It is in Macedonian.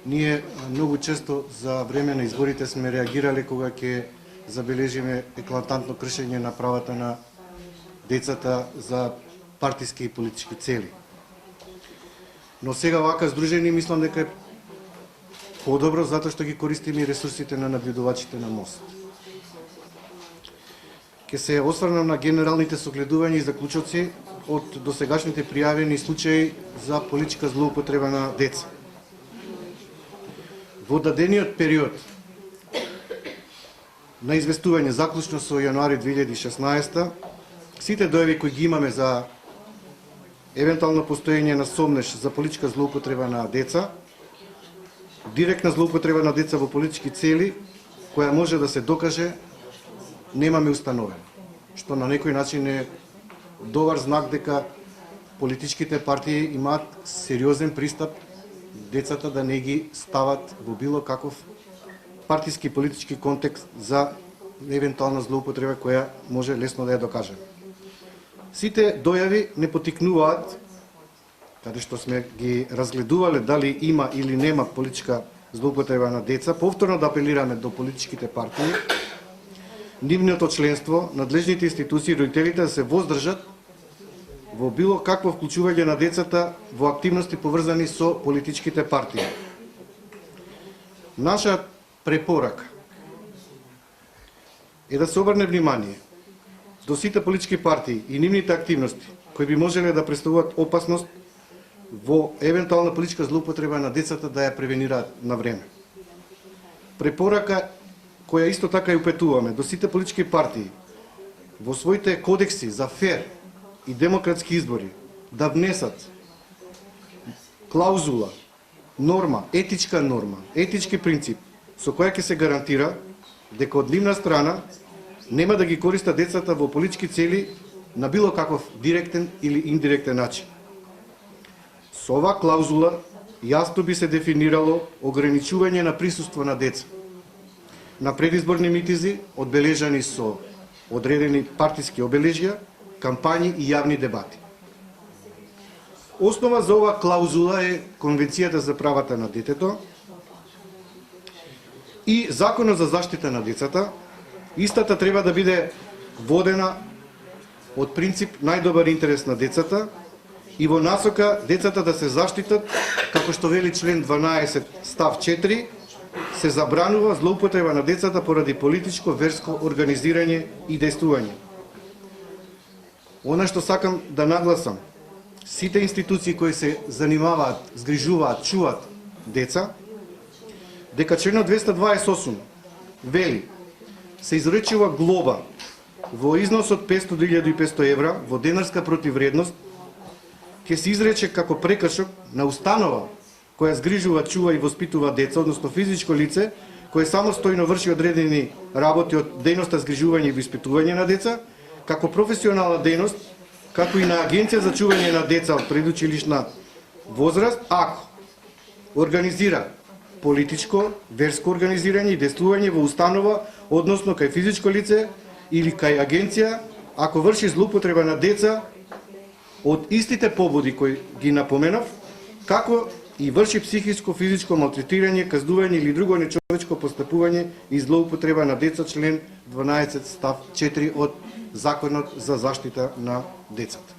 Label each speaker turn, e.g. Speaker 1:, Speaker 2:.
Speaker 1: Ние многу често за време на изборите сме реагирале кога ќе забележиме еклантантно кршење на правата на децата за партиски и политички цели. Но сега вака здружени мислам дека е подобро затоа што ги користиме и ресурсите на набљудувачите на МОСТ. Ке се осврнам на генералните согледувања и заклучоци од досегашните пријавени случаи за политичка злоупотреба на деца. Во дадениот период на известување заклучно со јануари 2016, сите дојави кои ги имаме за евентуално постоење на сомнеш за политичка злоупотреба на деца, директна злоупотреба на деца во политички цели, која може да се докаже, немаме установено, што на некој начин е добар знак дека политичките партии имаат сериозен пристап децата да не ги стават во било каков партиски политички контекст за евентуална злоупотреба која може лесно да ја докаже. Сите дојави не потикнуваат, каде што сме ги разгледувале дали има или нема политичка злоупотреба на деца, повторно да апелираме до политичките партии, нивното членство, надлежните институции и родителите да се воздржат во било какво вклучување на децата во активности поврзани со политичките партии. Наша препорака е да се обрне внимание до сите политички партии и нивните активности кои би можеле да представуваат опасност во евентуална политичка злоупотреба на децата да ја превенираат на време. Препорака која исто така и упетуваме до сите политички партии во своите кодекси за фер и демократски избори да внесат клаузула, норма, етички принцип со која ќе се гарантира дека од нивна страна нема да ги користат децата во политички цели на било каков директен или индиректен начин. Со оваа клаузула јасно би се дефинирало ограничување на присуство на деца на предизборни митинзи одбележани со одредени партиски обележја, кампањи и јавни дебати. Основа за оваа клаузула е Конвенцијата за правата на детето и Законот за заштита на децата. Истата треба да биде водена од принцип најдобар интерес на децата и во насока децата да се заштитат, како што вели член 12 став 4, се забранува злоупотреба на децата поради политичко, верско организирање и дејствување. Она што сакам да нагласам, сите институции кои се занимаваат, згрижуваат, чуваат деца, дека членот 228 вели се изречува глоба во износ од 500 до 1500 евра во денарска противредност, ќе се изрече како прекршок на установа која згрижува, чува и воспитува деца, односно физичко лице, кое самостојно врши одредени работи од дејноста згрижување и воспитување на деца, како професионална дејност, како и на агенција за чување на деца од предучилишна возраст, ако организира политичко, верско организирање и дејствување во установа, односно кај физичко лице или кај агенција, ако врши злоупотреба на деца од истите побуди кои ги напоменав, како и врши психиско, физичко малтретирање, казнување или друго нечовечко постапување и злоупотреба на деца, член 12 став 4 од Законот за заштита на децата.